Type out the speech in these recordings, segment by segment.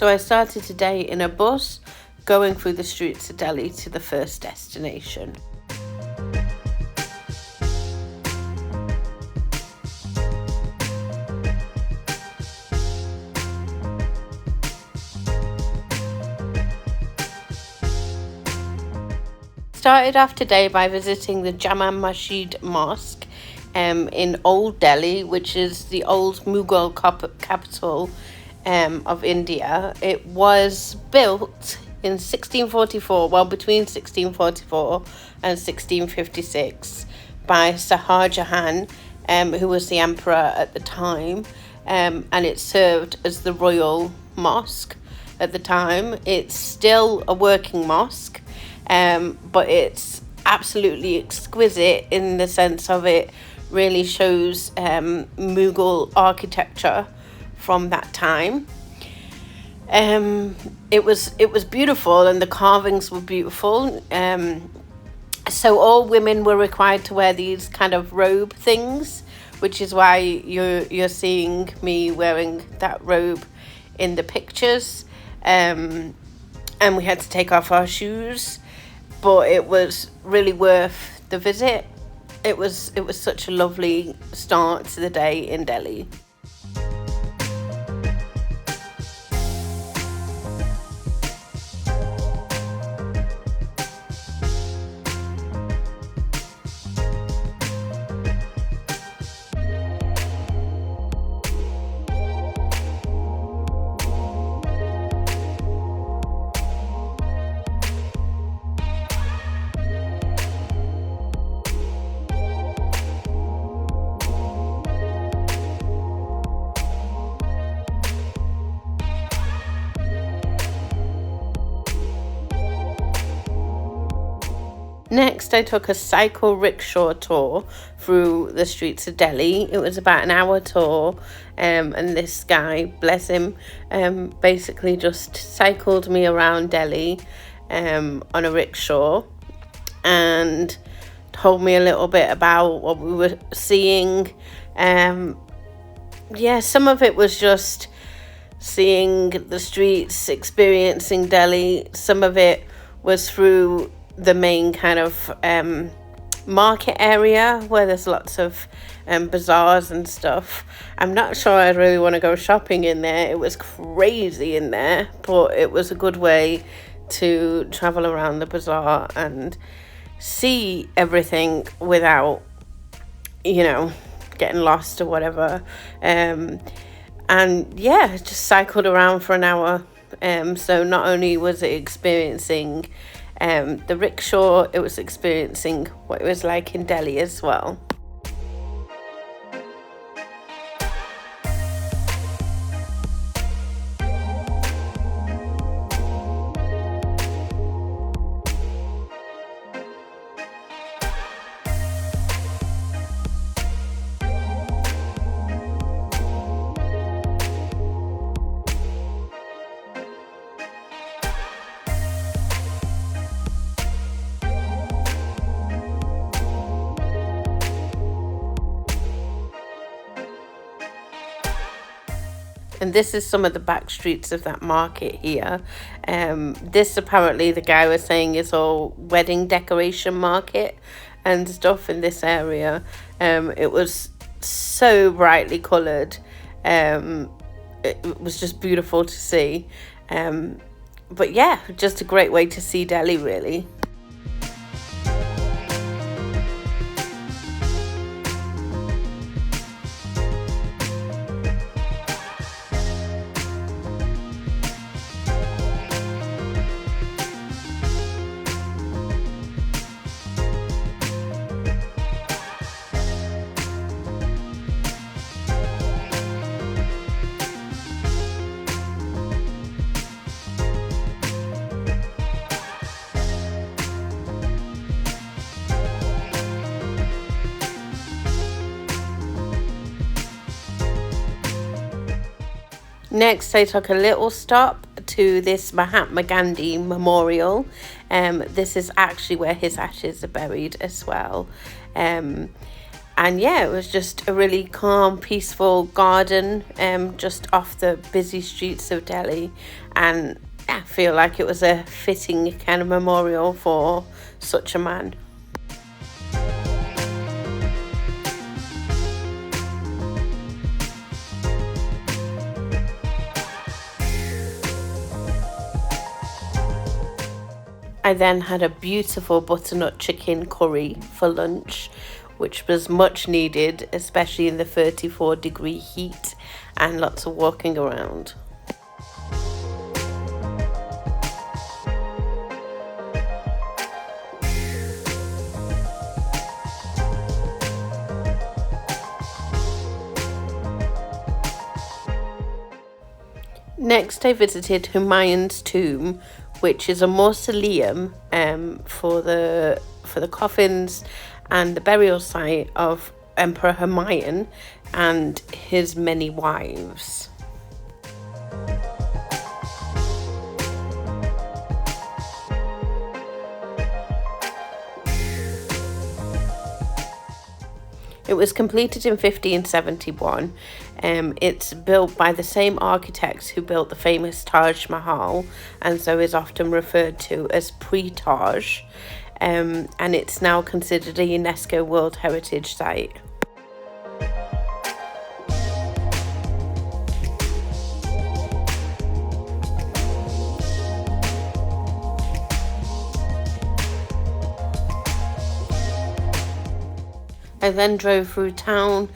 So I started today in a bus going through the streets of Delhi to the first destination. Started off today by visiting the Jama Masjid Mosque in Old Delhi, which is the old Mughal capital of India. It was built in 1644, well, between 1644 and 1656 by Shah Jahan, who was the emperor at the time, and it served as the royal mosque at the time. It's still a working mosque, but it's absolutely exquisite in the sense of it really shows Mughal architecture from that time. It was beautiful, and the carvings were beautiful. So all women were required to wear these kind of robe things, which is why you're seeing me wearing that robe in the pictures. And we had to take off our shoes, but it was really worth the visit. It was such a lovely start to the day in Delhi. Next, I took a cycle rickshaw tour through the streets of Delhi. It was about an hour tour, and this guy, bless him, basically just cycled me around Delhi on a rickshaw and told me a little bit about what we were seeing. Some of it was just seeing the streets, experiencing Delhi. Some of it was through the main kind of market area where there's lots of bazaars and stuff. I'm not sure I really want to go shopping in there. It was crazy in there, but it was a good way to travel around the bazaar and see everything without, getting lost or whatever. Just cycled around for an hour. So not only was it experiencing the rickshaw, it was experiencing what it was like in Delhi as well. And this is some of the back streets of that market here. This apparently, the guy was saying, is all wedding decoration market and stuff in this area. It was so brightly coloured. It was just beautiful to see. But yeah, just a great way to see Delhi, really. Next, I took a little stop to this Mahatma Gandhi memorial. This is actually where his ashes are buried as well. And yeah, it was just a really calm, peaceful garden just off the busy streets of Delhi. And I feel like it was a fitting kind of memorial for such a man. I then had a beautiful butternut chicken curry for lunch, which was much needed, especially in the 34-degree heat and lots of walking around. Next, I visited Humayun's tomb, which is a mausoleum for the coffins and the burial site of Emperor Humayun and his many wives. It was completed in 1571. It's built by the same architects who built the famous Taj Mahal, and so is often referred to as Pre-Taj. And it's now considered a UNESCO World Heritage Site. I then drove through town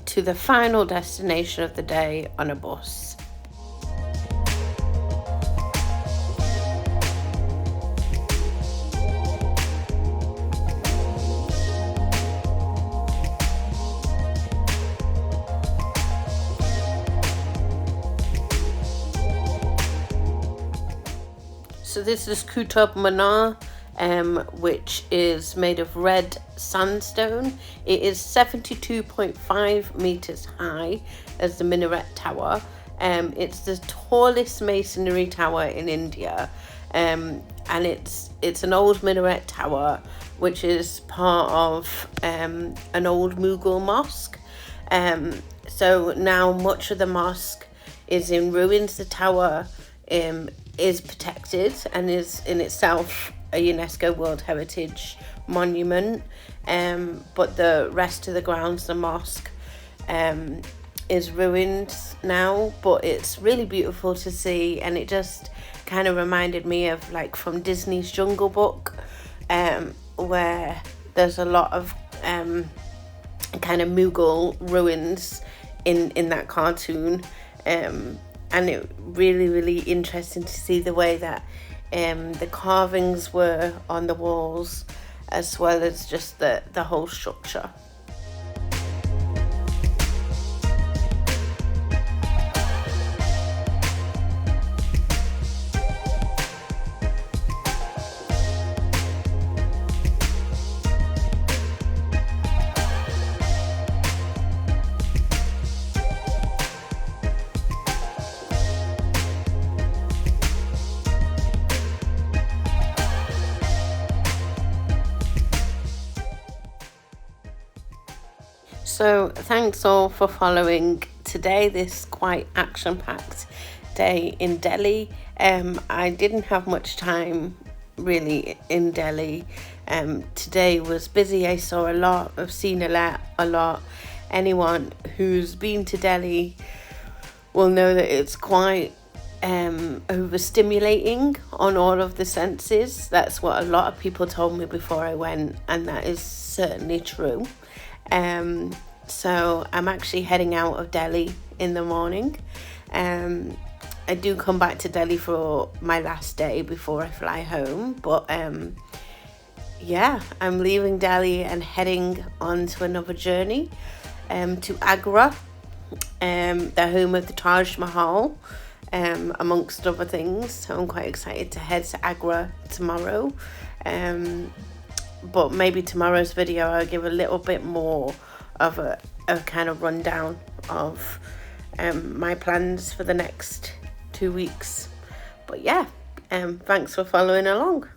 to the final destination of the day on a bus. So this is Qutub Minar, which is made of red sandstone. It is 72.5 meters high as the minaret tower. It's the tallest masonry tower in India, and it's an old minaret tower which is part of an old Mughal mosque. So now much of the mosque is in ruins. The tower is protected and is in itself a UNESCO World Heritage Monument, but the rest of the grounds, the mosque, is ruined now, but it's really beautiful to see, and it just kind of reminded me of like from Disney's Jungle Book, where there's a lot of kind of Mughal ruins in that cartoon, and it really interesting to see the way that the carvings were on the walls, as well as just the whole structure. So thanks all for following today, this quite action-packed day in Delhi. I didn't have much time really in Delhi. Today was busy. I saw a lot, I've seen a lot. Anyone who's been to Delhi will know that it's quite overstimulating on all of the senses. That's what a lot of people told me before I went, and that is certainly true. So I'm actually heading out of Delhi in the morning. I do come back to Delhi for my last day before I fly home, but yeah, I'm leaving Delhi and heading on to another journey to Agra, the home of the Taj Mahal, amongst other things. So I'm quite excited to head to Agra tomorrow. But maybe tomorrow's video I'll give a little bit more of a kind of rundown of my plans for the next 2 weeks. But yeah, thanks for following along.